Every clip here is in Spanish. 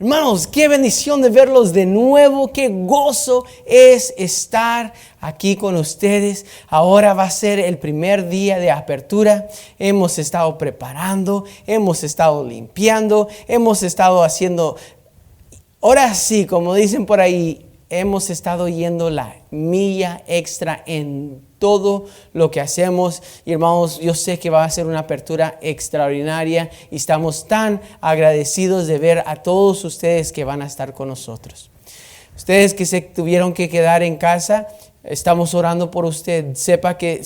Hermanos, qué bendición de verlos de nuevo, qué gozo es estar aquí con ustedes. Ahora va a ser el primer día de apertura. Hemos estado preparando, hemos estado limpiando, hemos estado haciendo, ahora sí, como dicen por ahí, hemos estado yendo la milla extra en todo lo que hacemos. Y hermanos, yo sé que va a ser una apertura extraordinaria y estamos tan agradecidos de ver a todos ustedes que van a estar con nosotros. Ustedes que se tuvieron que quedar en casa, estamos orando por usted. Sepa que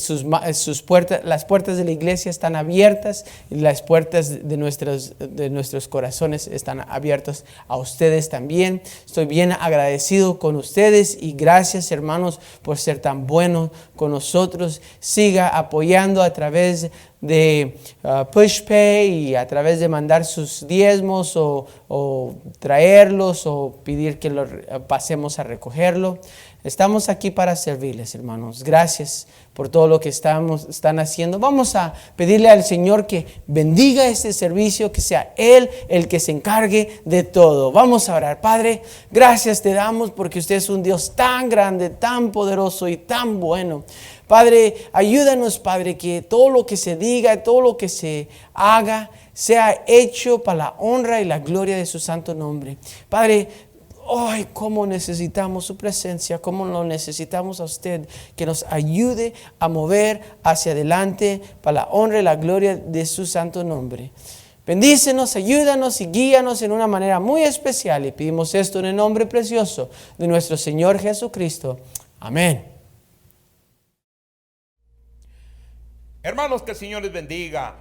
las puertas de la iglesia están abiertas y las puertas de nuestros corazones están abiertas a ustedes también. Estoy bien agradecido con ustedes y gracias, hermanos, por ser tan buenos con nosotros. Siga apoyando a través de PushPay y a través de mandar sus diezmos o traerlos o pedir que pasemos a recogerlo. Estamos aquí para servirles, hermanos. Gracias por todo lo que están haciendo. Vamos a pedirle al Señor que bendiga este servicio, que sea Él el que se encargue de todo. Vamos a orar. Padre, gracias te damos porque usted es un Dios tan grande, tan poderoso y tan bueno. Padre, ayúdanos, Padre, que todo lo que se diga, todo lo que se haga, sea hecho para la honra y la gloria de su santo nombre. Padre, ¡ay, cómo necesitamos su presencia! ¡Cómo lo necesitamos a usted! Que nos ayude a mover hacia adelante para la honra y la gloria de su santo nombre. Bendícenos, ayúdanos y guíanos en una manera muy especial. Y pedimos esto en el nombre precioso de nuestro Señor Jesucristo. Amén. Hermanos, que el Señor les bendiga.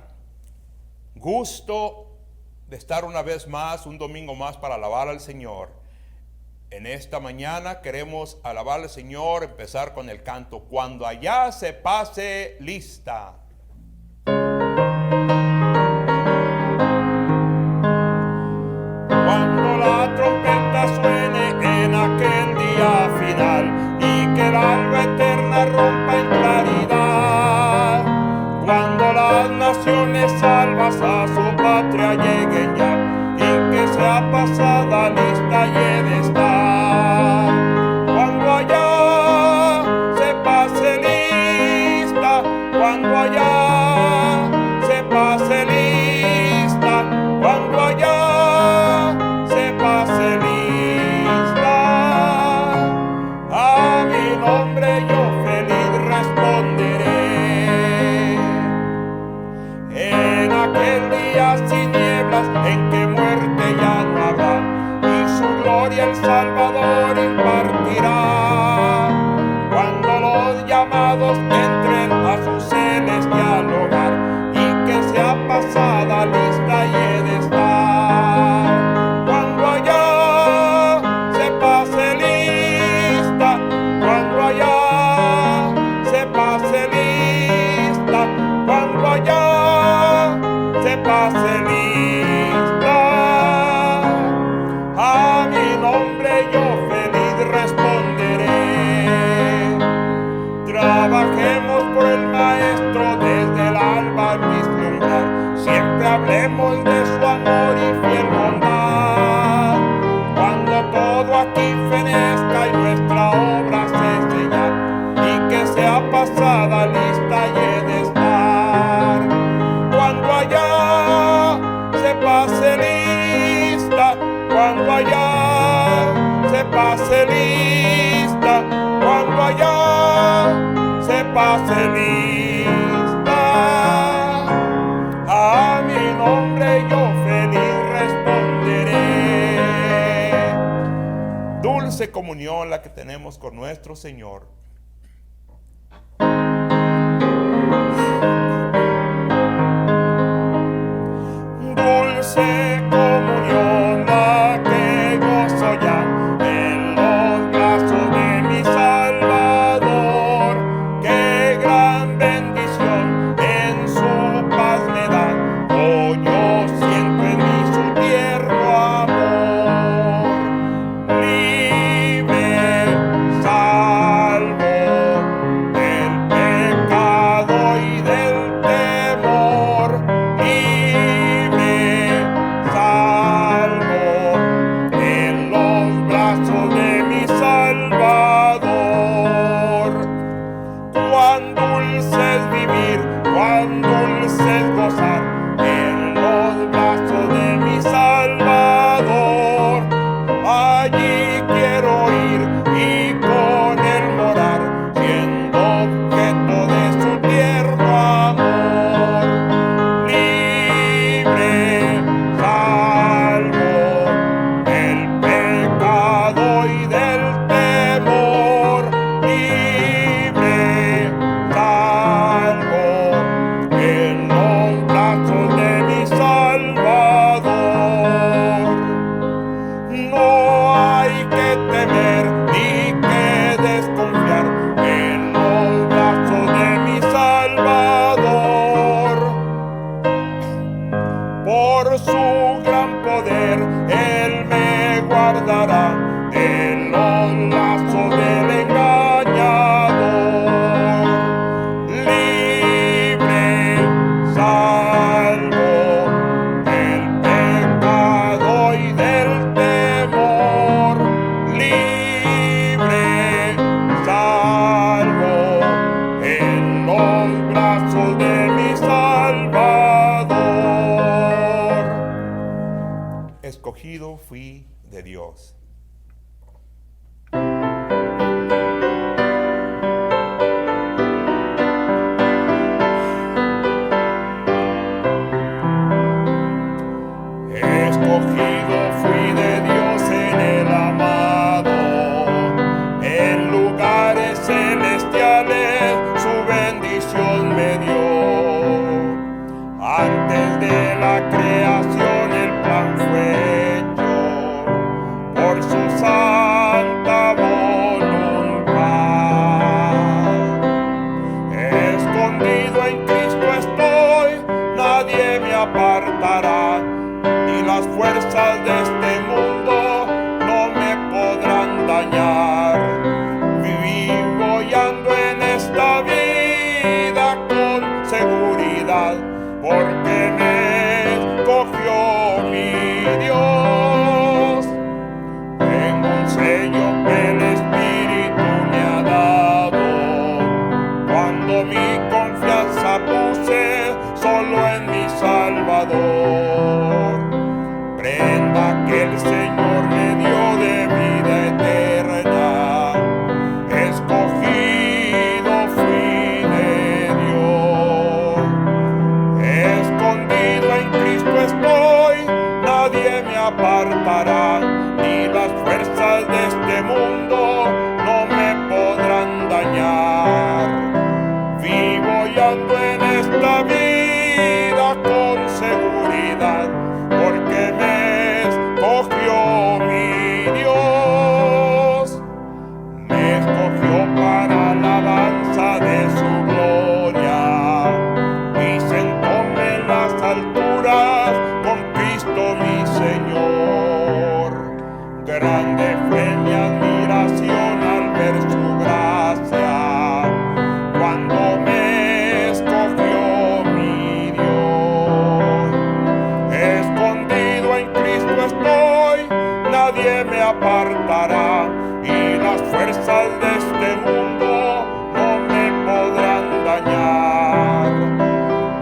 Gusto de estar una vez más, un domingo más para alabar al Señor. En esta mañana queremos alabar al Señor, empezar con el canto Cuando allá se pase lista. Cuando la trompeta suene en aquel día final y que el alba eterna rompa en claridad, cuando las naciones salvas a su patria lleguen ya y que sea pasada lista y he de estar. Cuando allá se pase lista, cuando allá se pase lista, cuando allá se pase lista, a mi nombre yo feliz responderé. En aquel día sin nieblas en que muerte ya no habrá y su gloria el Salvador impartirá. Cuando los llamados entren a su celestial hogar y que sea pasada lista y he de estar. Cuando allá se pase lista, cuando allá se pase lista, cuando allá se pase lista, a mi nombre yo feliz responderé. Trabajemos por el Maestro desde el alba al vislumbrar, siempre hablemos de su amor y fiel bondad. Cuando todo aquí fenezca y nuestra obra se sellar y que sea pasada lista y he de estar. Cuando allá se pase lista, cuando allá se pase lista, cuando allá se pase lista, a mi nombre yo feliz responderé. Dulce comunión la que tenemos con nuestro Señor. Dulce comunión la que gozo ya en los brazos de mi Salvador. Qué gran bendición en su paz me da. Oh, yo siento en mí su tierno amor. Libre, salvo. escogido fui de Dios. Escogido fui de Dios en el amado, en lugares celestiales su bendición me dio. Antes de la creación el plan fue hecho por su santa voluntad. Escondido en Cristo estoy, nadie me apartará. Las fuerzas de este mundo no me podrán dañar. Vivo y ando en esta vida con seguridad, porque me escogió mi Dios. Tengo un sello que el Espíritu me ha dado, cuando mi confianza puse solo en mi Salvador. Prenda que el Señor me dio de vida eterna, escogido fui de Dios. Escondido en Cristo estoy, nadie me apartará, ni las fuerzas de este mundo no me podrán dañar. Vivo y ando en esta vida con seguridad, porque me escogió mi Dios. Me escogió para alabanza de su gloria, y sentóme en las alturas con Cristo mi Señor. Grande fue mi admiración al ver su gracia, cuando me escogió mi Dios. Escondido en Cristo estoy, nadie me apartará, y las fuerzas de este mundo no me podrán dañar.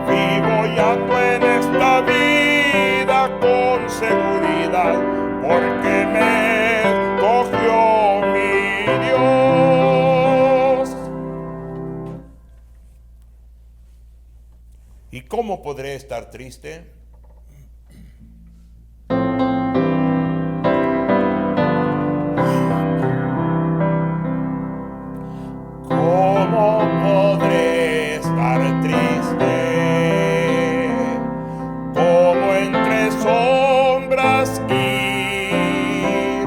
Vivo y ando en esta vida con seguridad, porque me escogió mi Dios. ¿Y cómo podré estar triste? ¿Cómo podré estar triste? ¿Cómo entre sombras ir?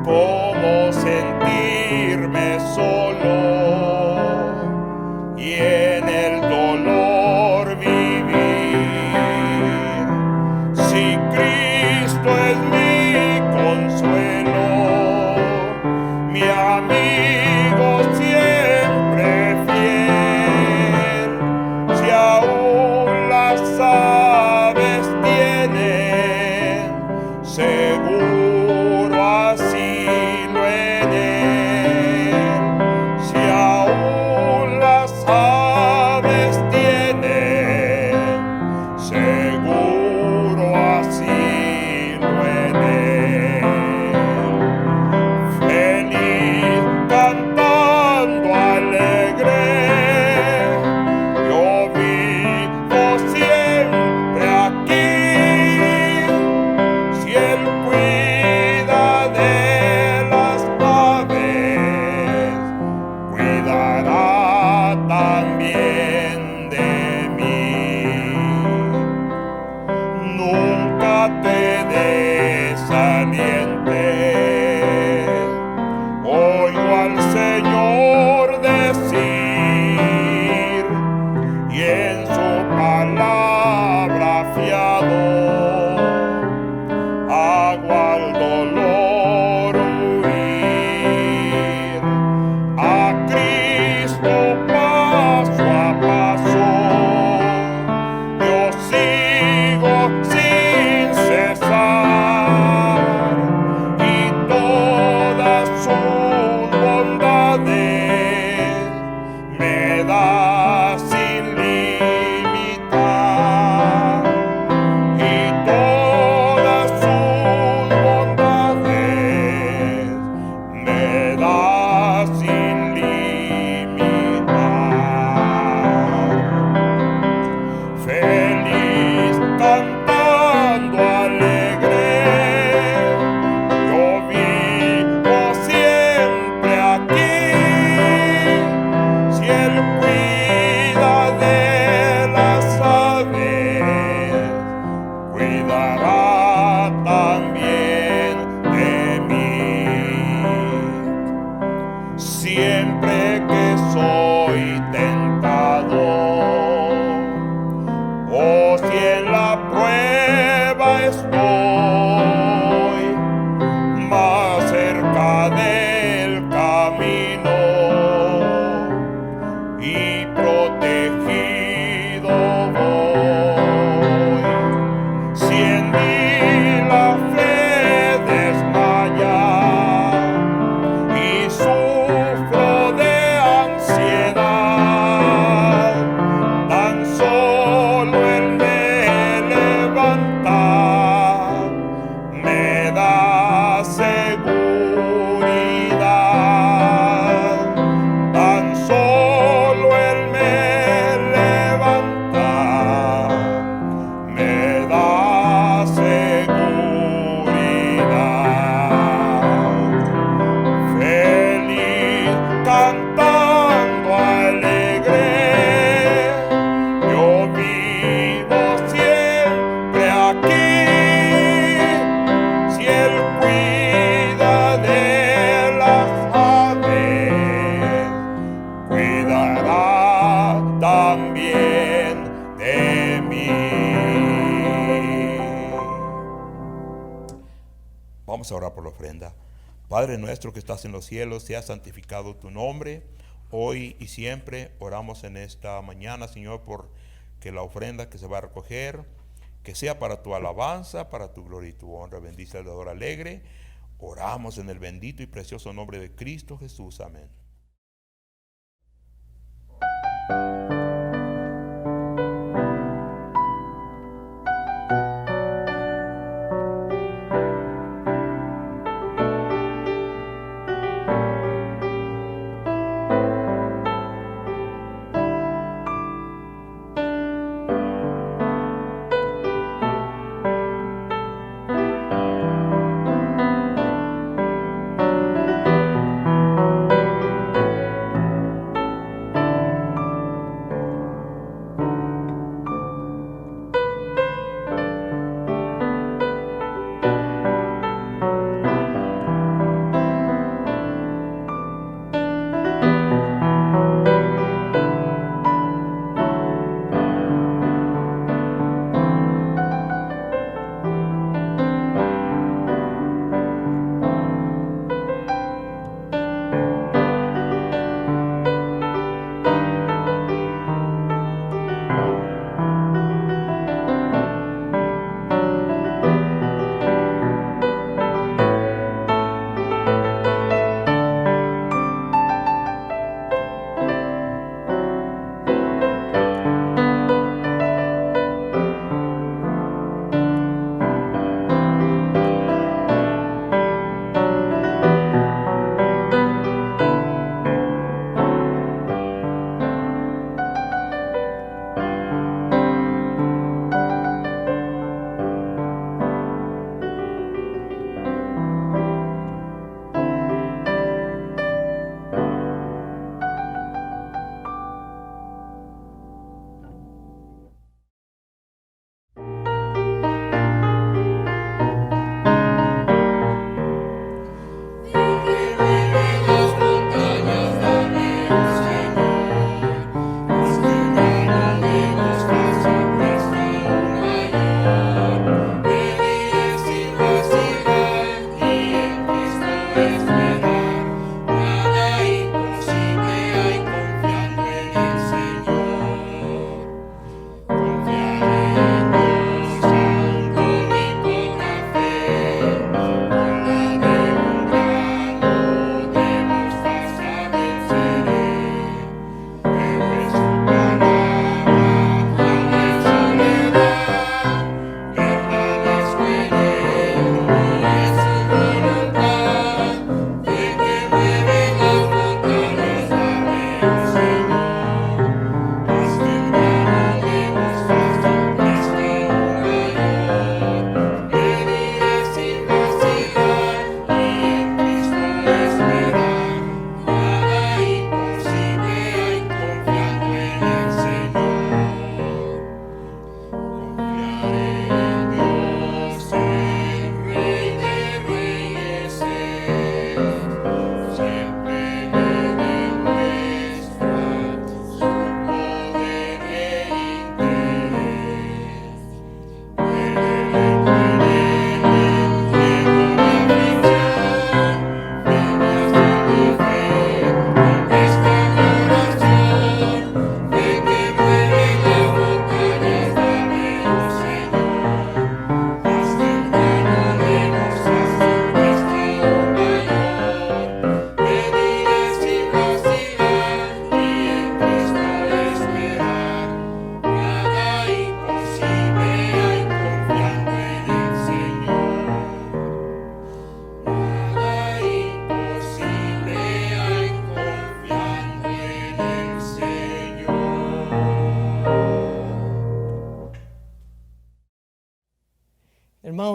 ¿Cómo sentirme solo y en el dolor vivir? Si Cristo es mi consuelo, mi amigo siempre fiel, si aún las aves tienen seguro asilo en él, si aún las aves tienen seguro asilo en él. Feliz siempre que soy tentado. Oh, si en la prueba estoy más cerca del camino y protegido voy. Si en mí la fe desmaya y sufro de ansiedad, tan solo Él me levanta, me da seguridad. Tan solo Él me levanta, me da seguridad. Feliz, cantando alegre, yo vivo siempre aquí. Si Él cuida de las aves, cuidará también de mí. Vamos a orar por la ofrenda. Padre nuestro que estás en los cielos, sea santificado tu nombre, hoy y siempre. Oramos en esta mañana, Señor, por que la ofrenda que se va a recoger, que sea para tu alabanza, para tu gloria y tu honra. Bendice al dador alegre. Oramos en el bendito y precioso nombre de Cristo Jesús. Amén.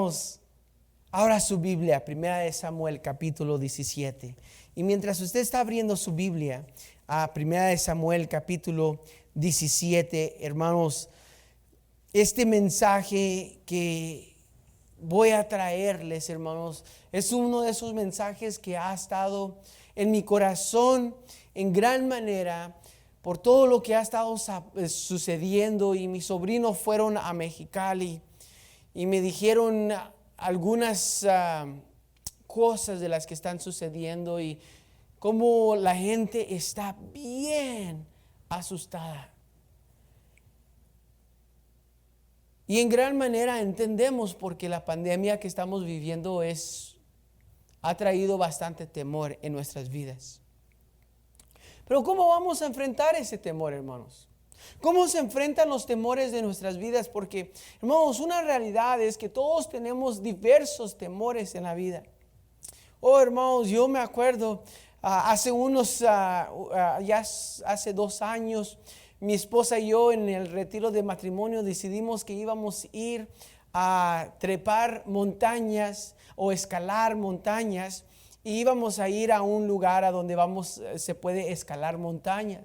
Hermanos, abra su Biblia, 1 Samuel capítulo 17. Y mientras usted está abriendo su Biblia a 1 Samuel capítulo 17, hermanos, este mensaje que voy a traerles, hermanos, es uno de esos mensajes que ha estado en mi corazón en gran manera por todo lo que ha estado sucediendo. Y mis sobrinos fueron a Mexicali y me dijeron algunas cosas de las que están sucediendo y cómo la gente está bien asustada. Y en gran manera entendemos porque la pandemia que estamos viviendo ha traído bastante temor en nuestras vidas. Pero ¿cómo vamos a enfrentar ese temor, hermanos? ¿Cómo se enfrentan los temores de nuestras vidas? Porque, hermanos, una realidad es que todos tenemos diversos temores en la vida. Oh, hermanos, yo me acuerdo hace 2 años, mi esposa y yo en el retiro de matrimonio decidimos que íbamos a ir a trepar montañas o escalar montañas, y íbamos a ir a un lugar a donde se puede escalar montañas.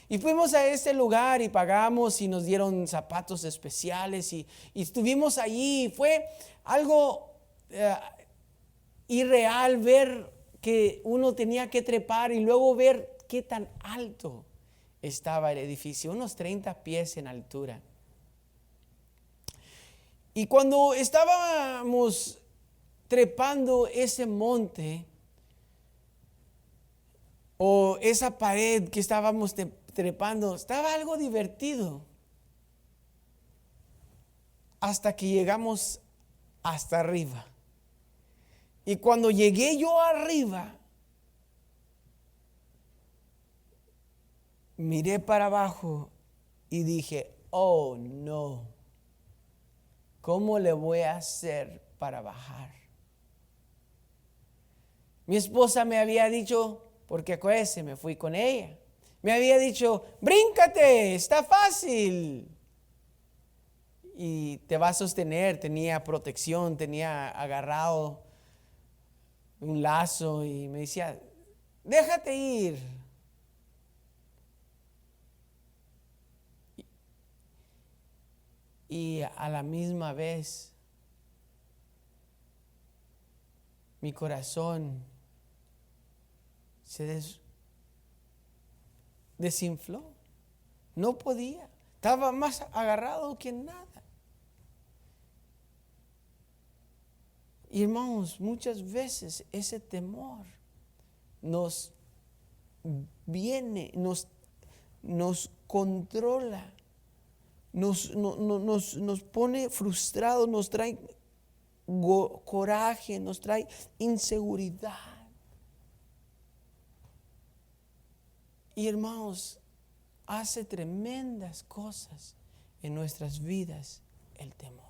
Y fuimos a este lugar y pagamos y nos dieron zapatos especiales y estuvimos allí. Fue algo irreal ver que uno tenía que trepar y luego ver qué tan alto estaba el edificio, unos 30 pies en altura. Y cuando estábamos trepando ese monte o esa pared que estábamos trepando, estaba algo divertido hasta que llegamos hasta arriba. Y cuando llegué yo arriba, miré para abajo y dije, oh no, ¿cómo le voy a hacer para bajar? Mi esposa me había dicho, porque acuérdese, me fui con ella, me había dicho, bríncate, está fácil. Y te va a sostener, tenía protección, tenía agarrado un lazo y me decía, déjate ir. Y a la misma vez, mi corazón se desinfló. No podía. Estaba más agarrado que nada. Y hermanos, muchas veces ese temor nos viene, nos controla, nos pone frustrados, nos trae coraje, nos trae inseguridad. Y hermanos, hace tremendas cosas en nuestras vidas el temor.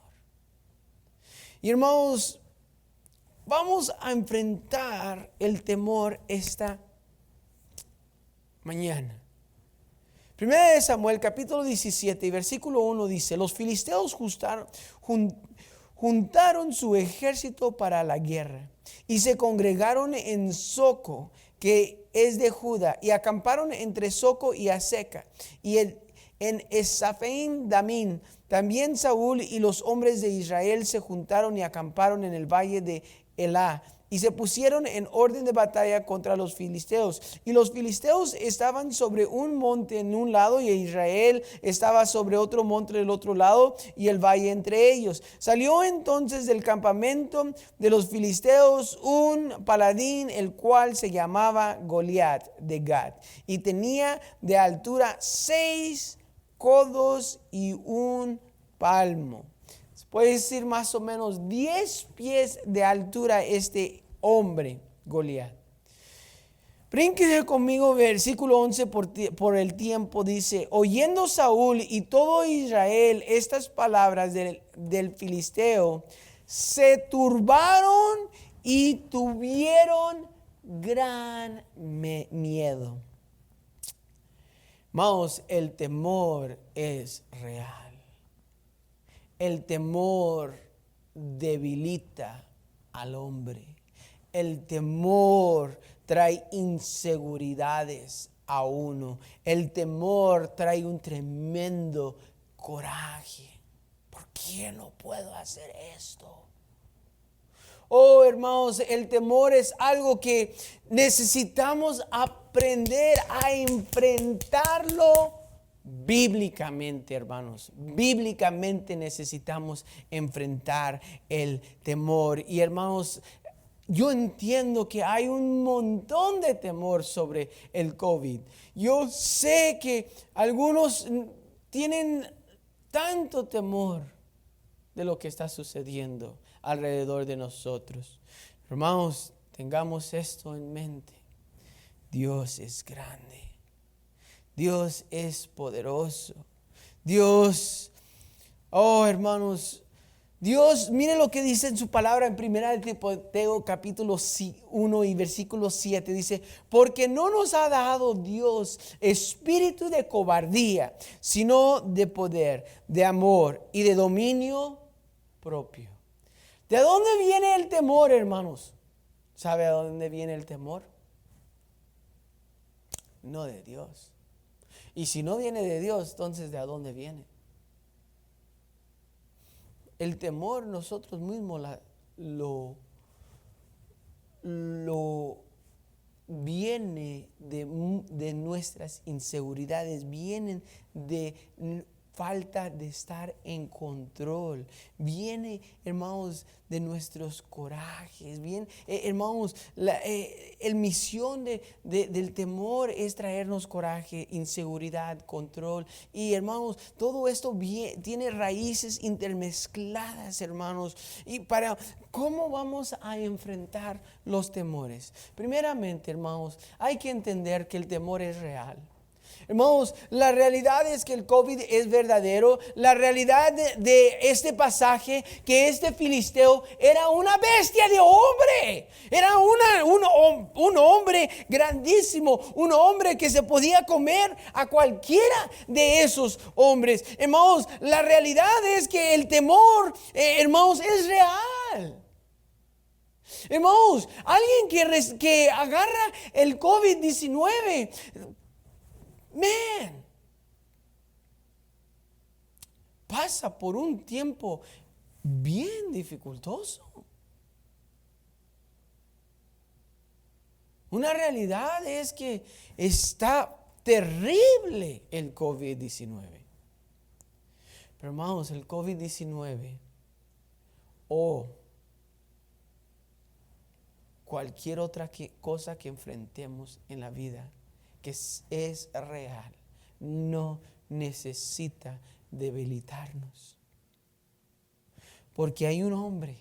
Y hermanos, vamos a enfrentar el temor esta mañana. 1 Samuel capítulo 17 y versículo 1 dice, los filisteos juntaron su ejército para la guerra y se congregaron en Soco, que es de Judá, y acamparon entre Soco y Aseca, y en Esafaim Damín. También Saúl y los hombres de Israel se juntaron y acamparon en el valle de Elá, y se pusieron en orden de batalla contra los filisteos. Y los filisteos estaban sobre un monte en un lado, y Israel estaba sobre otro monte del otro lado, y el valle entre ellos. Salió entonces del campamento de los filisteos un paladín, el cual se llamaba Goliat de Gat, y tenía de altura 6 codos y 1 palmo. Puede decir más o menos 10 pies de altura este hombre, Goliat. Brínquese conmigo, versículo 11 por el tiempo, dice, oyendo Saúl y todo Israel estas palabras del filisteo, se turbaron y tuvieron gran miedo. Hermanos, el temor es real. El temor debilita al hombre. El temor trae inseguridades a uno. El temor trae un tremendo coraje. ¿Por qué no puedo hacer esto? Oh, hermanos, el temor es algo que necesitamos aprender a enfrentarlo bíblicamente, hermanos. Bíblicamente necesitamos enfrentar el temor. Y hermanos, yo entiendo que hay un montón de temor sobre el COVID. Yo sé que algunos tienen tanto temor de lo que está sucediendo alrededor de nosotros. Hermanos, tengamos esto en mente. Dios es grande. Dios es poderoso. Dios, oh hermanos, Dios, mire lo que dice en su palabra en 1 Timoteo capítulo 1 y versículo 7. Dice, porque no nos ha dado Dios espíritu de cobardía, sino de poder, de amor y de dominio propio. ¿De dónde viene el temor, hermanos? ¿Sabe a dónde viene el temor? No de Dios. Y si no viene de Dios, entonces ¿de dónde viene? El temor nosotros mismos lo viene de nuestras inseguridades, vienen de falta de estar en control, viene, hermanos, de nuestros corajes, viene, hermanos, el misión del temor es traernos coraje, inseguridad, control, y hermanos, todo esto tiene raíces intermezcladas, hermanos, y ¿cómo vamos a enfrentar los temores? Primeramente, hermanos, hay que entender que el temor es real. Hermanos, la realidad es que el COVID es verdadero. La realidad de este pasaje, que este filisteo era una bestia de hombre. Era un hombre grandísimo, un hombre que se podía comer a cualquiera de esos hombres. Hermanos, la realidad es que el temor, hermanos, es real. Hermanos, alguien que agarra el COVID-19, pasa por un tiempo bien dificultoso. Una realidad es que está terrible el COVID-19. Pero hermanos, el COVID-19 o cualquier otra cosa que enfrentemos en la vida que es real, no necesita debilitarnos. Porque hay un hombre,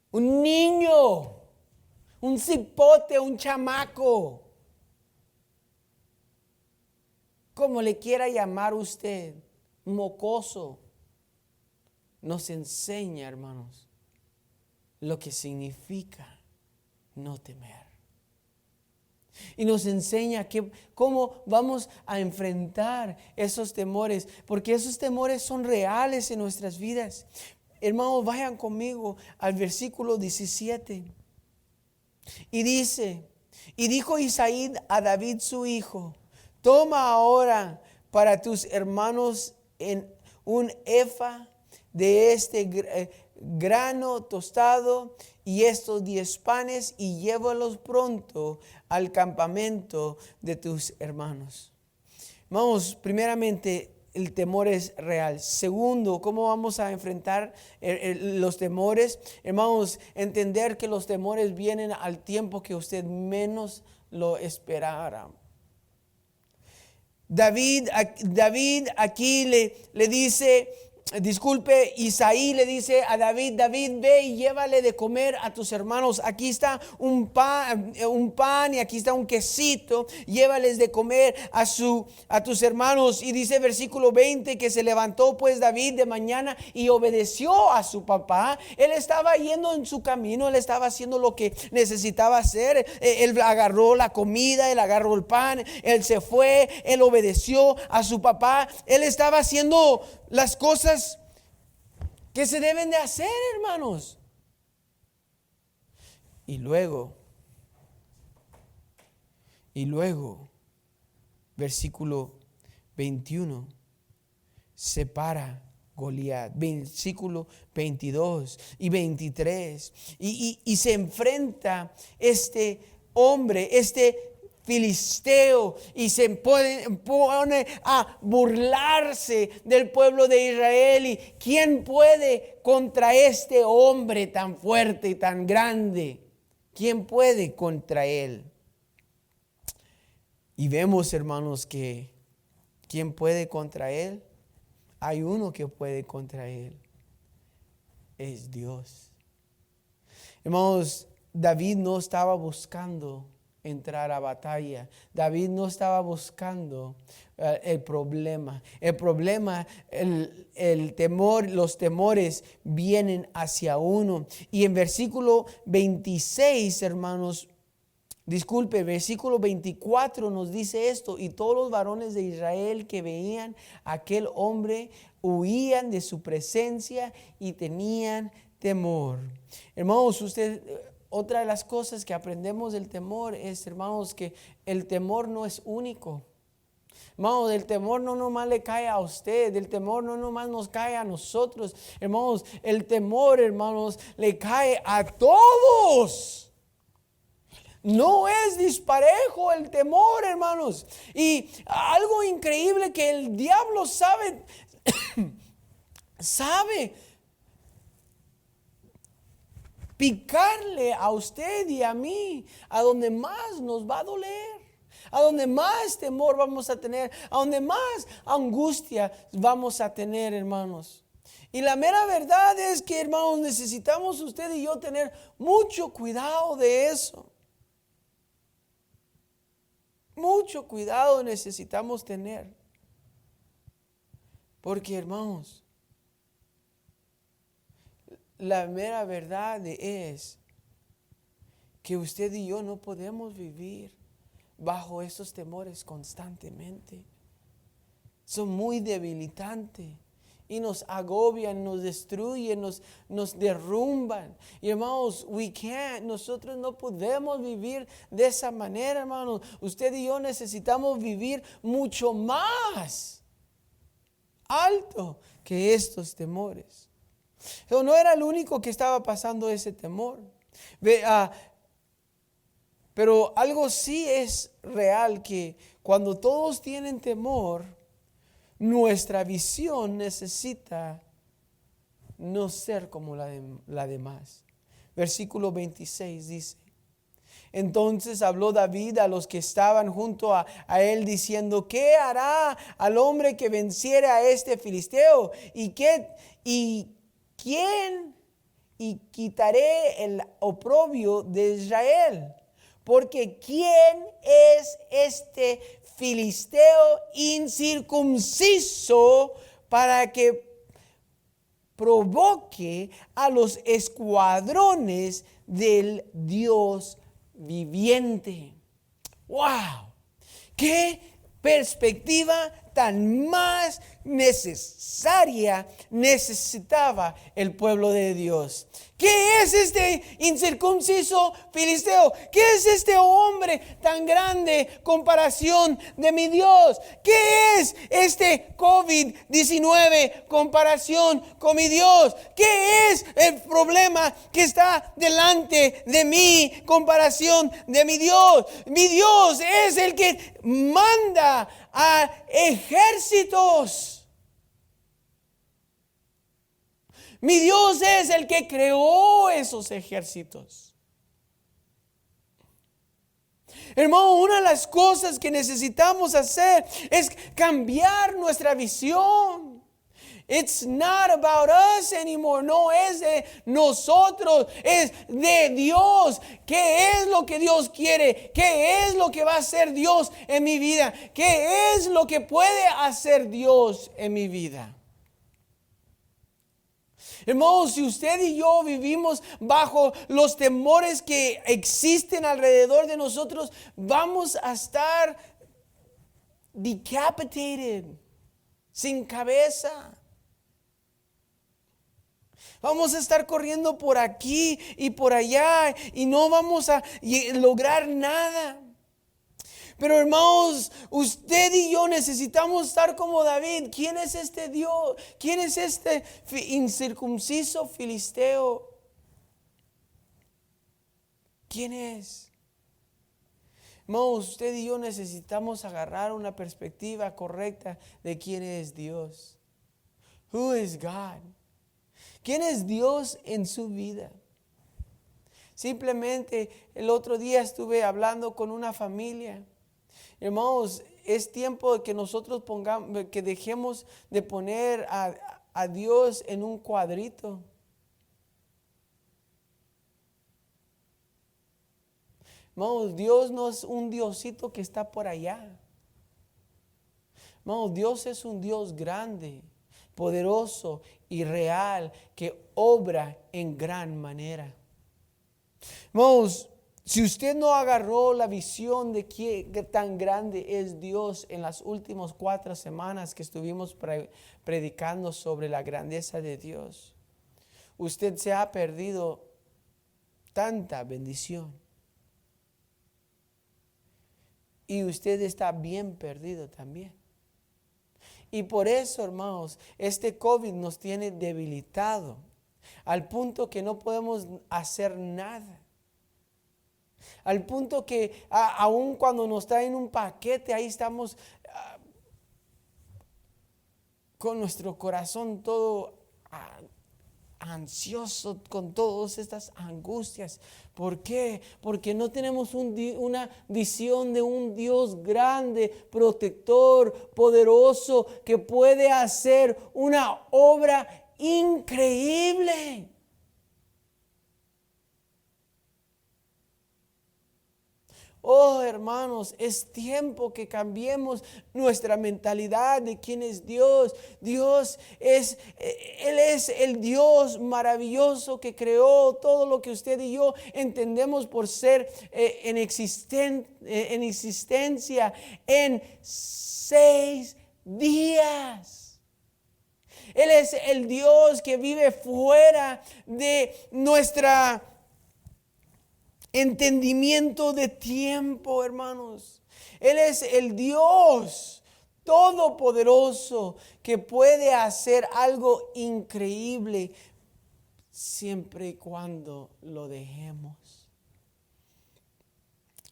un niño, un cipote, un chamaco, como le quiera llamar usted, mocoso, nos enseña, hermanos, lo que significa no temer. Y nos enseña cómo vamos a enfrentar esos temores, porque esos temores son reales en nuestras vidas. Hermanos, vayan conmigo al versículo 17. Y dice, y dijo Isaí a David su hijo, toma ahora para tus hermanos en un efa de este grano tostado y estos 10 panes y llévalos pronto al campamento de tus hermanos. Vamos, primeramente, el temor es real. Segundo, ¿cómo vamos a enfrentar los temores? Hermanos, entender que los temores vienen al tiempo que usted menos lo esperara. David aquí le dice Isaí le dice a David: David, ve y llévale de comer a tus hermanos. Aquí está un pan y aquí está un quesito. Llévales de comer a tus hermanos. Y dice versículo 20 que se levantó pues David de mañana y obedeció a su papá. Él estaba yendo en su camino, él estaba haciendo lo que necesitaba hacer. Él agarró la comida, él agarró el pan, él se fue, él obedeció a su papá. Él estaba haciendo las cosas que se deben de hacer, hermanos. Y luego, versículo 21, se para Goliat. Versículo 22 y 23. Y se enfrenta este hombre, este filisteo, y se pone a burlarse del pueblo de Israel. ¿Y quién puede contra este hombre tan fuerte y tan grande? ¿Quién puede contra él? Y vemos, hermanos, que ¿quién puede contra él? Hay uno que puede contra él. Es Dios. Hermanos, David no estaba buscando entrar a batalla. David no estaba buscando el problema. El problema, el temor, los temores vienen hacia uno. Y en versículo 26, hermanos, versículo 24 nos dice esto: y todos los varones de Israel que veían a aquel hombre huían de su presencia y tenían temor. Hermanos, otra de las cosas que aprendemos del temor es, hermanos, que el temor no es único. Hermanos, el temor no nomás le cae a usted, el temor no nomás nos cae a nosotros. Hermanos, el temor, hermanos, le cae a todos. No es disparejo el temor, hermanos. Y algo increíble que el diablo sabe picarle a usted y a mí a donde más nos va a doler, a donde más temor vamos a tener, a donde más angustia vamos a tener, hermanos. Y la mera verdad es que, hermanos, necesitamos usted y yo tener mucho cuidado de eso. Mucho cuidado necesitamos tener. Porque, hermanos, la mera verdad es que usted y yo no podemos vivir bajo esos temores constantemente. Son muy debilitantes y nos agobian, nos destruyen, nos derrumban. Y hermanos, nosotros no podemos vivir de esa manera, hermanos. Usted y yo necesitamos vivir mucho más alto que estos temores. No era el único que estaba pasando ese temor. Pero algo sí es real, que cuando todos tienen temor, nuestra visión necesita no ser como la demás. Versículo 26 dice: entonces habló David a los que estaban junto a él diciendo: ¿qué hará al hombre que venciere a este filisteo? ¿Y quién quitaré el oprobio de Israel? Porque ¿quién es este filisteo incircunciso para que provoque a los escuadrones del Dios viviente? ¡Wow! ¡Qué perspectiva tan más necesaria necesitaba el pueblo de Dios! ¿Qué es este incircunciso filisteo? ¿Qué es este hombre tan grande comparación de mi Dios? ¿Qué es este COVID-19 comparación con mi Dios? ¿Qué es el problema que está delante de mí comparación de mi Dios? Mi Dios es el que manda a ejércitos. Mi Dios es el que creó esos ejércitos. Hermano, una de las cosas que necesitamos hacer es cambiar nuestra visión. It's not about us anymore. No es de nosotros, es de Dios. ¿Qué es lo que Dios quiere? ¿Qué es lo que va a hacer Dios en mi vida? ¿Qué es lo que puede hacer Dios en mi vida? Hermanos, si usted y yo vivimos bajo los temores que existen alrededor de nosotros, vamos a estar decapitated, sin cabeza. Vamos a estar corriendo por aquí y por allá y no vamos a lograr nada. Pero hermanos, usted y yo necesitamos estar como David. ¿Quién es este Dios? ¿Quién es este incircunciso filisteo? ¿Quién es? Hermanos, usted y yo necesitamos agarrar una perspectiva correcta de quién es Dios. Who is God? ¿Quién es Dios en su vida? Simplemente el otro día estuve hablando con una familia. Hermanos, es tiempo de que nosotros que dejemos de poner a Dios en un cuadrito. Hermanos, Dios no es un Diosito que está por allá. Hermanos, Dios es un Dios grande, poderoso y real que obra en gran manera. Hermanos, si usted no agarró la visión de qué tan grande es Dios en las últimas 4 semanas que estuvimos predicando sobre la grandeza de Dios, usted se ha perdido tanta bendición. Y usted está bien perdido también. Y por eso, hermanos, este COVID nos tiene debilitado al punto que no podemos hacer nada. Al punto que aun cuando nos traen un paquete, ahí estamos con nuestro corazón todo ansioso, con todas estas angustias. ¿Por qué? Porque no tenemos una visión de un Dios grande, protector, poderoso, que puede hacer una obra increíble. Oh, hermanos, es tiempo que cambiemos nuestra mentalidad de quién es Dios. Él es el Dios maravilloso que creó todo lo que usted y yo entendemos por ser en existencia en 6 días. Él es el Dios que vive fuera de nuestra entendimiento de tiempo, hermanos. Él es el Dios todopoderoso que puede hacer algo increíble siempre y cuando lo dejemos.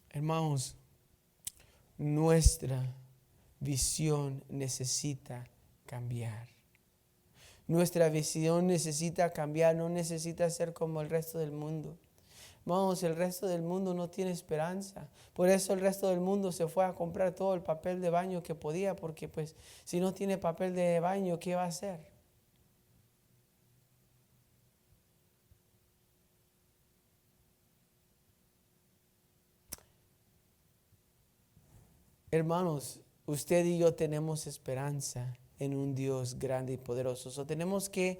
Hermanos, nuestra visión necesita cambiar. Nuestra visión necesita cambiar, no necesita ser como el resto del mundo. Hermanos, el resto del mundo no tiene esperanza. Por eso el resto del mundo se fue a comprar todo el papel de baño que podía, porque pues si no tiene papel de baño, ¿qué va a hacer? Hermanos, usted y yo tenemos esperanza en un Dios grande y poderoso. So, tenemos que,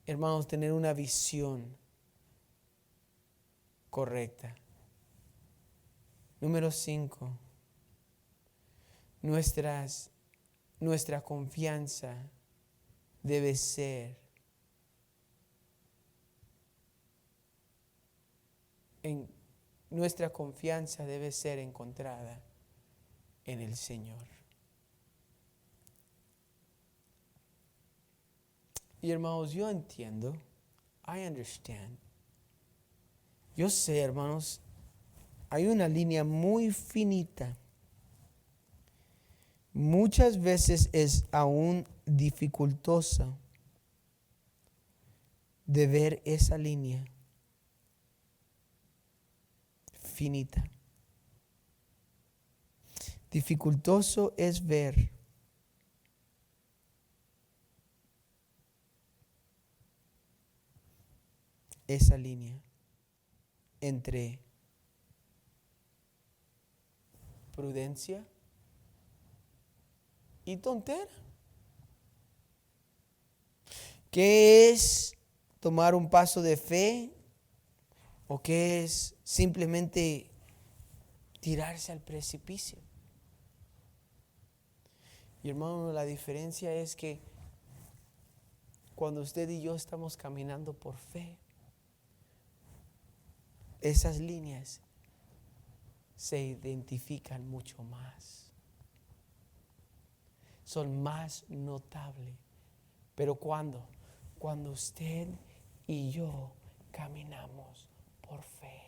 hermanos, tener una visión correcta. Número 5. Nuestra confianza debe ser nuestra confianza debe ser encontrada en el Señor. Y hermanos, yo entiendo, I understand. Yo sé, hermanos, hay una línea muy finita. Muchas veces es aún dificultosa de ver esa línea finita. Dificultoso es ver esa línea entre prudencia y tontera. ¿Qué es tomar un paso de fe? ¿O qué es simplemente tirarse al precipicio? Y hermano, la diferencia es que cuando usted y yo estamos caminando por fe, esas líneas se identifican mucho más. Son más notables. Pero cuando usted y yo caminamos por fe,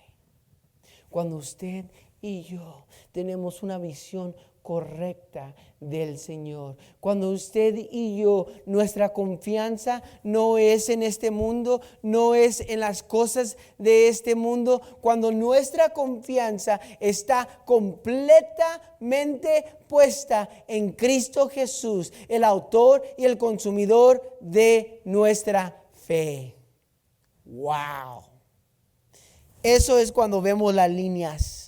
cuando usted y yo tenemos una visión correcta del Señor, cuando usted y yo, nuestra confianza no es en este mundo, no es en las cosas de este mundo, cuando nuestra confianza está completamente puesta en Cristo Jesús, el autor y el consumidor de nuestra fe. ¡Wow! Eso es cuando vemos las líneas.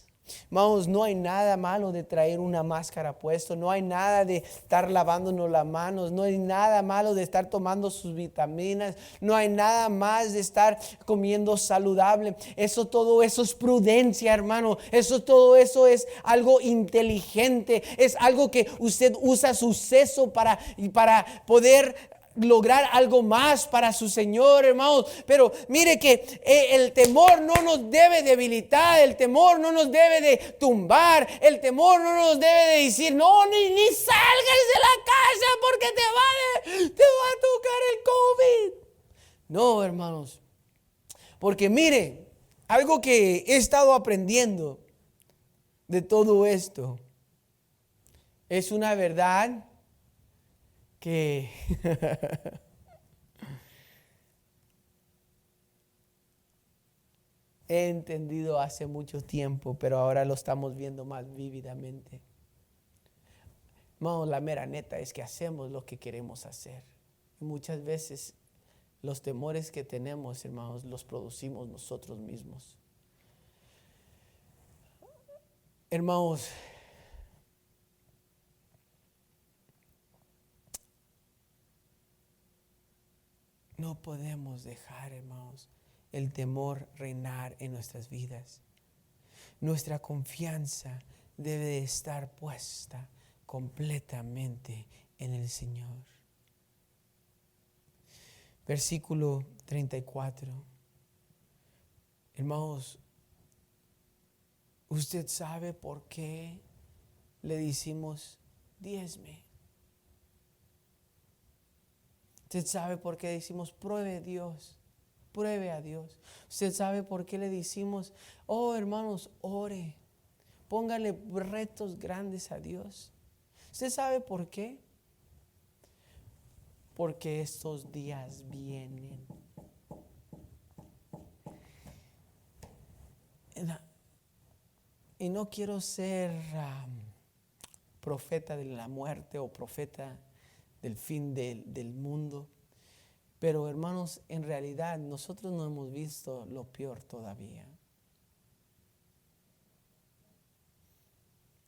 Hermanos, no hay nada malo de traer una máscara puesto, no hay nada de estar lavándonos las manos, no hay nada malo de estar tomando sus vitaminas, no hay nada más de estar comiendo saludable. Todo eso es prudencia, hermano. Todo eso es algo inteligente, es algo que usted usa su seso para poder lograr algo más para su Señor, hermanos. Pero mire que el temor no nos debe debilitar, el temor no nos debe de tumbar, el temor no nos debe de decir, no, ni salgas de la casa porque te va a tocar el COVID. No, hermanos, porque mire, algo que he estado aprendiendo de todo esto es una verdad que he entendido hace mucho tiempo, pero ahora lo estamos viendo más vívidamente. Hermanos, la mera neta es que hacemos lo que queremos hacer. Y muchas veces los temores que tenemos, hermanos, los producimos nosotros mismos. Hermanos, no podemos dejar, hermanos, el temor reinar en nuestras vidas. Nuestra confianza debe de estar puesta completamente en el Señor. Versículo 34. Hermanos, ¿usted sabe por qué le decimos diezme? Usted sabe por qué decimos pruebe a Dios. Usted sabe por qué le decimos, oh hermanos, ore. Póngale retos grandes a Dios. ¿Usted sabe por qué? Porque estos días vienen. Y no quiero ser profeta de la muerte o profeta del fin del mundo. Pero hermanos, en realidad nosotros no hemos visto lo peor todavía.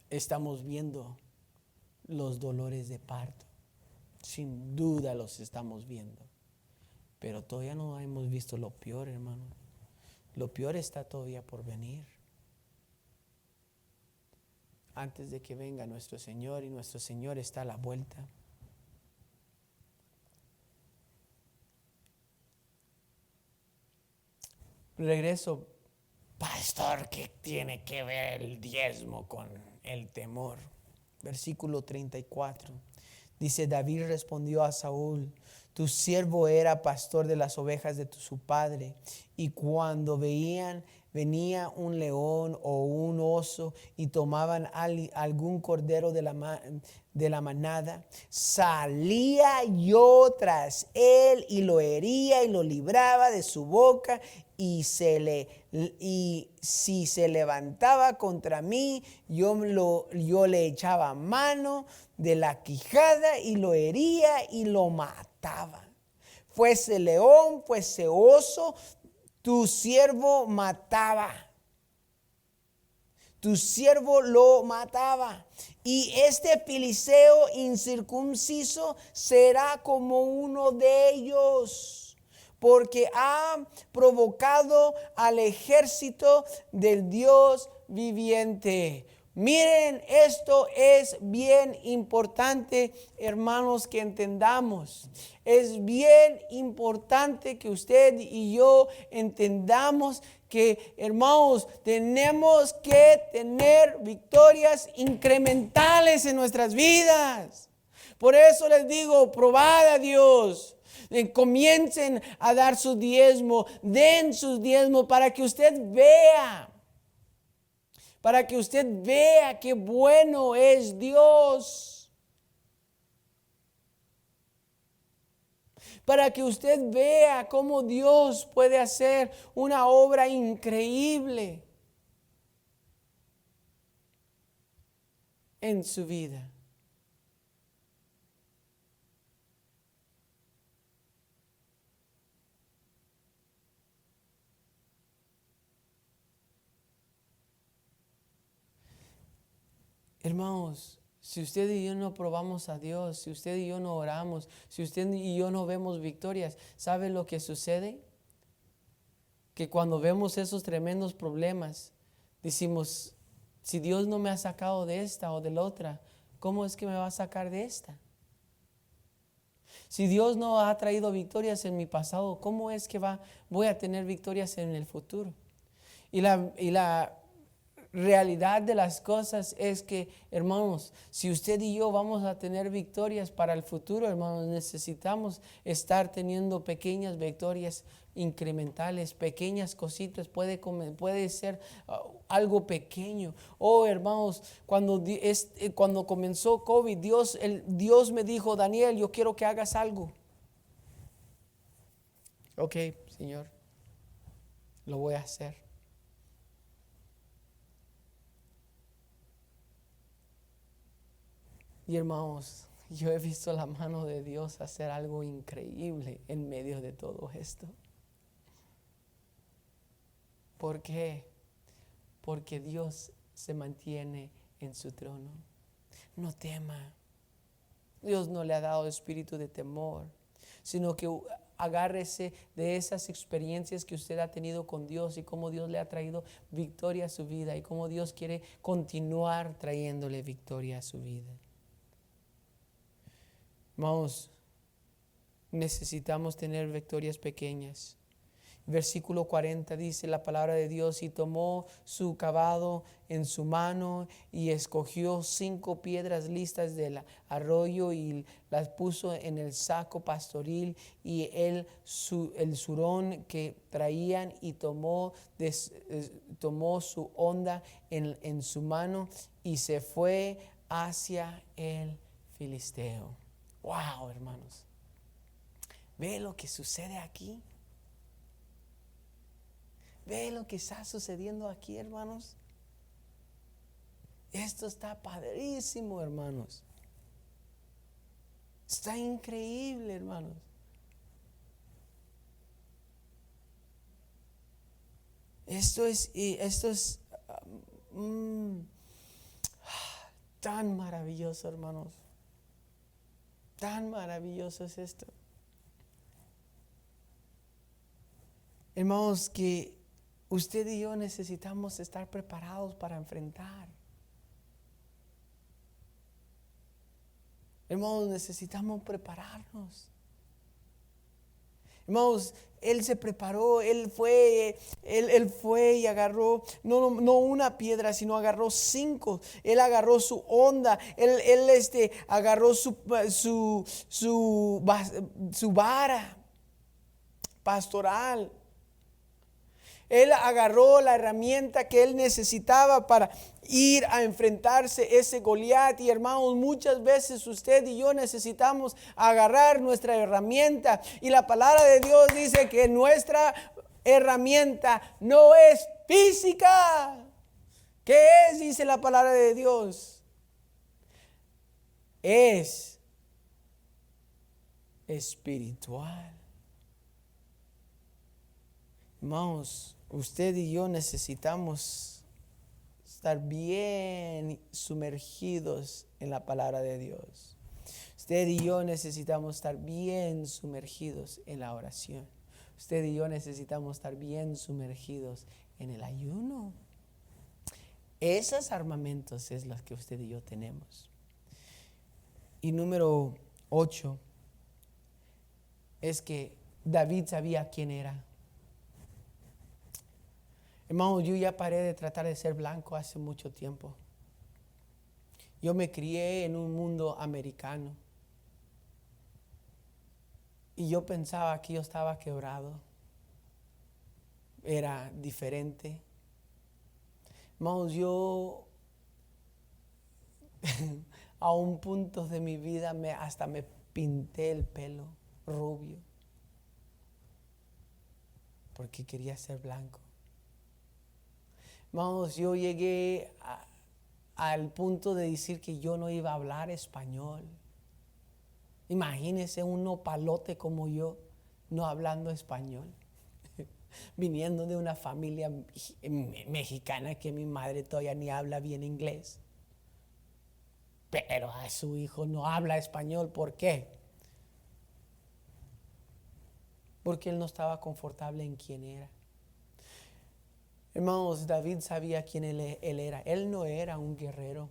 Estamos viendo los dolores de parto. Sin duda los estamos viendo. Pero todavía no hemos visto lo peor, hermano. Lo peor está todavía por venir. Antes de que venga nuestro Señor, y nuestro Señor está a la vuelta. Regreso, pastor, ¿qué tiene que ver el diezmo con el temor? Versículo 34. Dice, David respondió a Saúl, tu siervo era pastor de las ovejas de su padre, y cuando venía un león o un oso y tomaban algún cordero de la manada, salía yo tras él y lo hería y lo libraba de su boca, y si se levantaba contra mí, yo le echaba mano de la quijada y lo hería y lo mataba. Fuese león, fuese oso, tu siervo mataba. Tu siervo lo mataba. Y este filisteo incircunciso será como uno de ellos, porque ha provocado al ejército del Dios viviente. Miren, esto es bien importante, hermanos, que entendamos. Es bien importante que usted y yo entendamos que, hermanos, tenemos que tener victorias incrementales en nuestras vidas. Por eso les digo, probad a Dios. Comiencen a dar su diezmo, den sus diezmos para que usted vea. Para que usted vea qué bueno es Dios. Para que usted vea cómo Dios puede hacer una obra increíble en su vida. Hermanos, si usted y yo no probamos a Dios, si usted y yo no oramos, si usted y yo no vemos victorias, ¿sabe lo que sucede? Que cuando vemos esos tremendos problemas, decimos, si Dios no me ha sacado de esta o de la otra, ¿cómo es que me va a sacar de esta? Si Dios no ha traído victorias en mi pasado, ¿cómo es que voy a tener victorias en el futuro? Y la realidad de las cosas es que, hermanos, si usted y yo vamos a tener victorias para el futuro, hermanos, necesitamos estar teniendo pequeñas victorias incrementales, pequeñas cositas. Puede ser algo pequeño. Oh, hermanos, cuando comenzó COVID, Dios me dijo, Daniel, yo quiero que hagas algo. Ok, Señor, lo voy a hacer. Y hermanos, yo he visto la mano de Dios hacer algo increíble en medio de todo esto. ¿Por qué? Porque Dios se mantiene en su trono. No tema. Dios no le ha dado espíritu de temor, sino que agárrese de esas experiencias que usted ha tenido con Dios y cómo Dios le ha traído victoria a su vida y cómo Dios quiere continuar trayéndole victoria a su vida. Hermanos, necesitamos tener victorias pequeñas. Versículo 40 dice la palabra de Dios: y tomó su cavado en su mano y escogió 5 piedras listas del arroyo y las puso en el saco pastoril y el zurón que traían, y tomó su honda en su mano y se fue hacia el filisteo. Wow, hermanos, ¿ve lo que sucede aquí? ¿Ve lo que está sucediendo aquí, hermanos? Esto está padrísimo, hermanos. Está increíble, hermanos. Esto es tan maravilloso, hermanos. Tan maravilloso es esto. Hermanos, que usted y yo necesitamos estar preparados para enfrentar. Hermanos, necesitamos prepararnos. Hermanos, él se preparó, él fue y agarró no una piedra, sino agarró 5. Él agarró su honda, él agarró su vara pastoral. Él agarró la herramienta que él necesitaba para ir a enfrentarse ese Goliat. Y hermanos, muchas veces usted y yo necesitamos agarrar nuestra herramienta. Y la palabra de Dios dice que nuestra herramienta no es física. ¿Qué es? Dice la palabra de Dios. Es espiritual. Hermanos, usted y yo necesitamos estar bien sumergidos en la palabra de Dios. Usted y yo necesitamos estar bien sumergidos en la oración. Usted y yo necesitamos estar bien sumergidos en el ayuno. Esos armamentos es los que usted y yo tenemos. Y número 8 es que David sabía quién era. Hermano, yo ya paré de tratar de ser blanco hace mucho tiempo. Yo me crié en un mundo americano. Y yo pensaba que yo estaba quebrado. Era diferente. Hermanos, yo a un punto de mi vida hasta me pinté el pelo rubio. Porque quería ser blanco. Hermanos, yo llegué al punto de decir que yo no iba a hablar español. Imagínese un nopalote como yo, no hablando español. Viniendo de una familia mexicana que mi madre todavía ni habla bien inglés. Pero a su hijo no habla español. ¿Por qué? Porque él no estaba confortable en quién era. Hermanos, David sabía quién él era. Él no era un guerrero.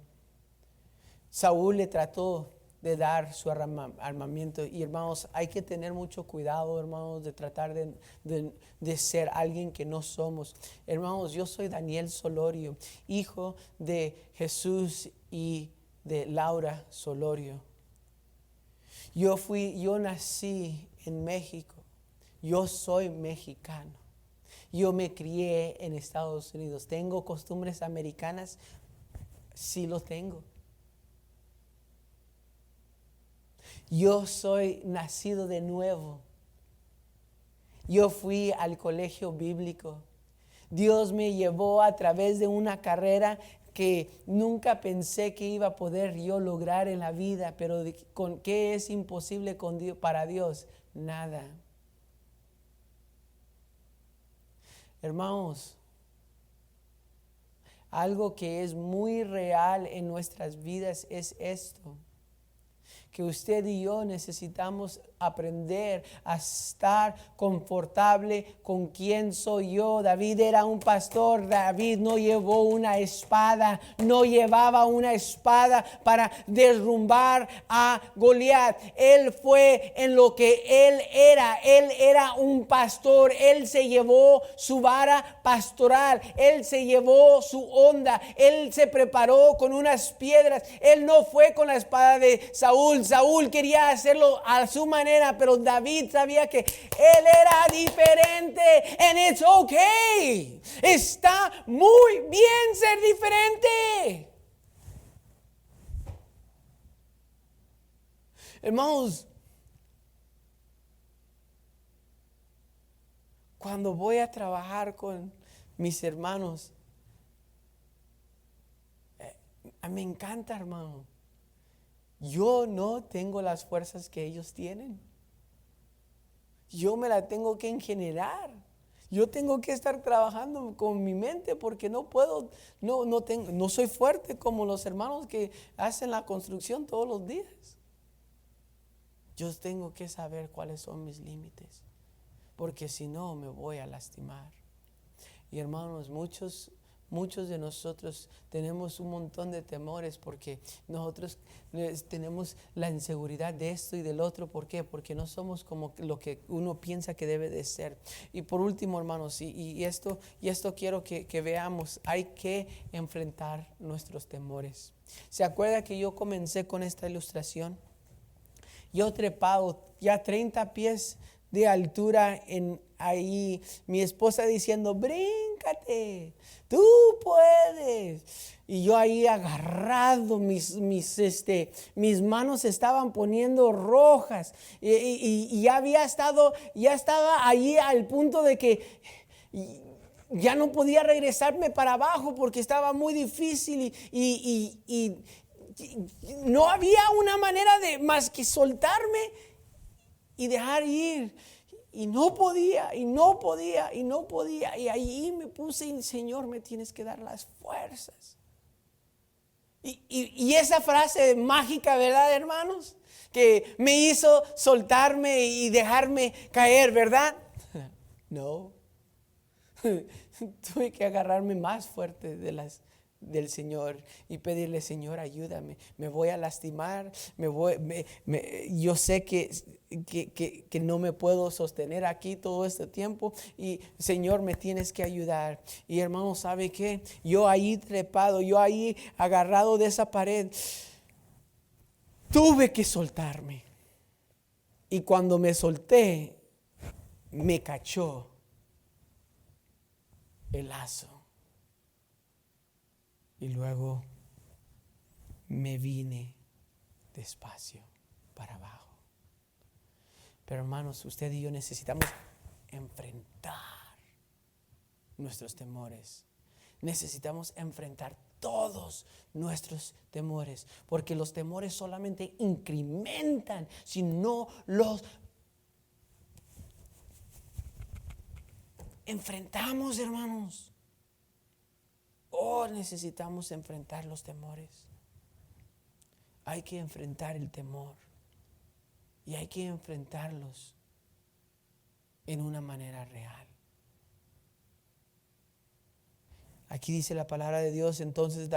Saúl le trató de dar su armamento. Y hermanos, hay que tener mucho cuidado, hermanos, de tratar de ser alguien que no somos. Hermanos, yo soy Daniel Solorio, hijo de Jesús y de Laura Solorio. Yo nací en México. Yo soy mexicano. Yo me crié en Estados Unidos. ¿Tengo costumbres americanas? Sí lo tengo. Yo soy nacido de nuevo. Yo fui al colegio bíblico. Dios me llevó a través de una carrera que nunca pensé que iba a poder yo lograr en la vida. Pero ¿con qué es imposible para Dios? Nada. Hermanos, algo que es muy real en nuestras vidas es esto. Que usted y yo necesitamos aprender a estar confortable con quién soy yo. David era un pastor. David no llevó una espada, no llevaba una espada para derrumbar a Goliat. Él fue en lo que él era. Él era un pastor. Él se llevó su vara pastoral. Él se llevó su onda. Él se preparó con unas piedras. Él no fue con la espada de Saúl. Saúl quería hacerlo a su manera, pero David sabía que él era diferente. And it's okay. Está muy bien ser diferente. Hermanos, cuando voy a trabajar con mis hermanos, me encanta, hermano. Yo no tengo las fuerzas que ellos tienen. Yo me la tengo que ingeniar. Yo tengo que estar trabajando con mi mente porque no puedo, no soy fuerte como los hermanos que hacen la construcción todos los días. Yo tengo que saber cuáles son mis límites, porque si no me voy a lastimar. Y hermanos, muchos de nosotros tenemos un montón de temores porque nosotros tenemos la inseguridad de esto y del otro. ¿Por qué? Porque no somos como lo que uno piensa que debe de ser. Y por último, hermanos, y esto quiero que veamos, hay que enfrentar nuestros temores. ¿Se acuerda que yo comencé con esta ilustración? Yo trepado ya 30 pies de altura ahí, mi esposa diciendo, bríncate, tú puedes. Y yo ahí agarrado, mis manos se estaban poniendo rojas. Y ya estaba ahí al punto de que ya no podía regresarme para abajo porque estaba muy difícil y no había una manera de más que soltarme y dejar ir. Y no podía, y no podía, y no podía. Y ahí me puse, y Señor, me tienes que dar las fuerzas. Y esa frase mágica, ¿verdad, hermanos? Que me hizo soltarme y dejarme caer, ¿verdad? No. Tuve que agarrarme más fuerte del Señor y pedirle: Señor, ayúdame, me voy a lastimar, yo sé que no me puedo sostener aquí todo este tiempo, y Señor, me tienes que ayudar. Y hermano, ¿sabe qué? Yo ahí trepado, yo ahí agarrado de esa pared, tuve que soltarme. Y cuando me solté, me cachó el lazo. Y luego me vine despacio para abajo. Pero hermanos, usted y yo necesitamos enfrentar nuestros temores. Necesitamos enfrentar todos nuestros temores, porque los temores solamente incrementan si no los enfrentamos, hermanos. Necesitamos enfrentar los temores. Hay que enfrentar el temor, y hay que enfrentarlos en una manera real. Aquí dice la palabra de Dios: entonces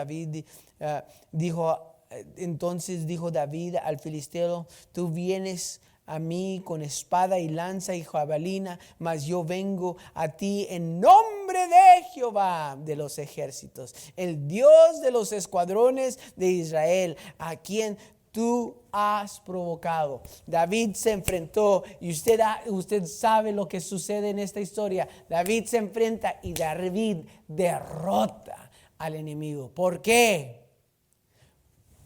dijo David al filisteo: tú vienes a mí con espada y lanza y jabalina, mas yo vengo a ti en nombre de Jehová de los ejércitos, el Dios de los escuadrones de Israel, a quien tú has provocado. David se enfrentó, y usted sabe lo que sucede en esta historia. David se enfrenta y David derrota al enemigo. ¿Por qué?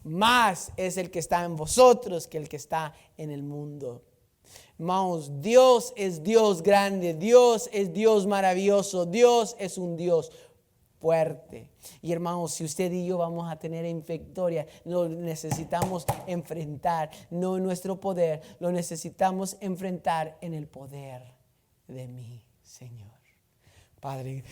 Más es el que está en vosotros que el que está en el mundo. Hermanos, Dios es Dios grande, Dios es Dios maravilloso, Dios es un Dios fuerte. Y hermanos, si usted y yo vamos a tener victoria, lo necesitamos enfrentar, no en nuestro poder, lo necesitamos enfrentar en el poder de mi Señor. Padre,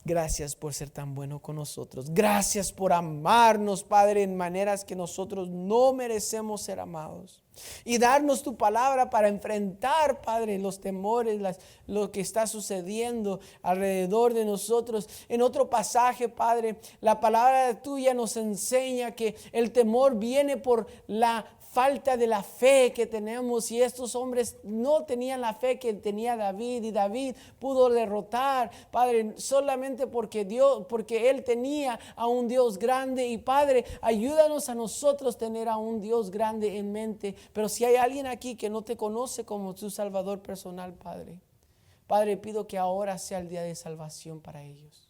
gracias por ser tan bueno con nosotros. Gracias por amarnos, Padre, en maneras que nosotros no merecemos ser amados. Y darnos tu palabra para enfrentar, Padre, los temores, lo que está sucediendo alrededor de nosotros. En otro pasaje, Padre, la palabra tuya nos enseña que el temor viene por la falta de la fe que tenemos, y estos hombres no tenían la fe que tenía David, y David pudo derrotar, Padre, solamente porque él tenía a un Dios grande. Y Padre, ayúdanos a nosotros tener a un Dios grande en mente. Pero si hay alguien aquí que no te conoce como tu Salvador personal, Padre, pido que ahora sea el día de salvación para ellos.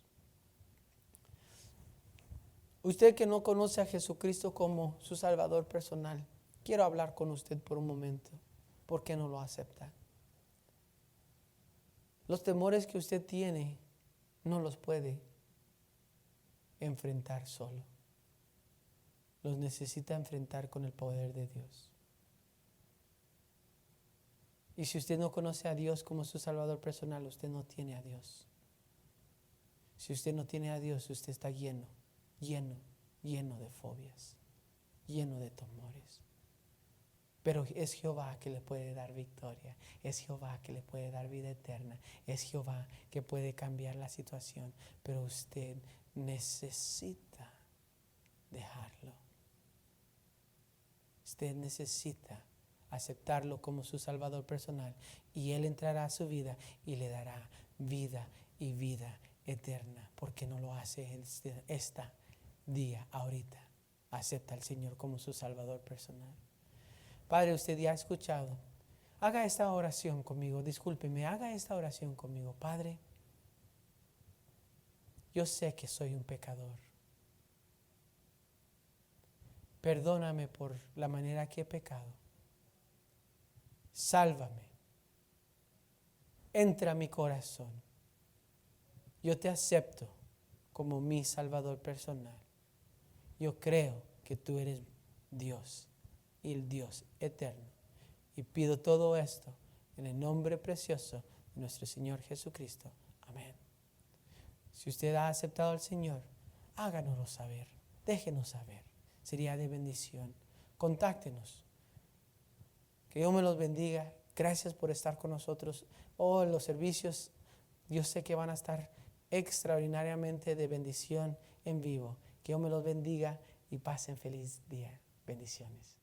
Usted que no conoce a Jesucristo como su Salvador personal, quiero hablar con usted por un momento. ¿Por qué no lo acepta? Los temores que usted tiene no los puede enfrentar solo. Los necesita enfrentar con el poder de Dios. Y si usted no conoce a Dios como su Salvador personal, usted no tiene a Dios. Si usted no tiene a Dios, usted está lleno de fobias, lleno de temores. Pero es Jehová que le puede dar victoria. Es Jehová que le puede dar vida eterna. Es Jehová que puede cambiar la situación. Pero usted necesita dejarlo. Usted necesita aceptarlo como su Salvador personal, y Él entrará a su vida y le dará vida y vida eterna. Porque no lo hace este día, ahorita. Acepta al Señor como su Salvador personal. Padre, usted ya ha escuchado. Haga esta oración conmigo. Discúlpeme, haga esta oración conmigo. Padre, yo sé que soy un pecador. Perdóname por la manera que he pecado. Sálvame. Entra a mi corazón. Yo te acepto como mi Salvador personal. Yo creo que tú eres Dios y el Dios eterno. Y pido todo esto En el nombre precioso de nuestro Señor Jesucristo. Amén. Si usted ha aceptado al Señor, háganoslo saber. Déjenos saber. Sería de bendición. Contáctenos. Que Dios me los bendiga. Gracias por estar con nosotros. Los servicios, yo sé que van a estar extraordinariamente de bendición en vivo. Que Dios me los bendiga y pasen feliz día. Bendiciones.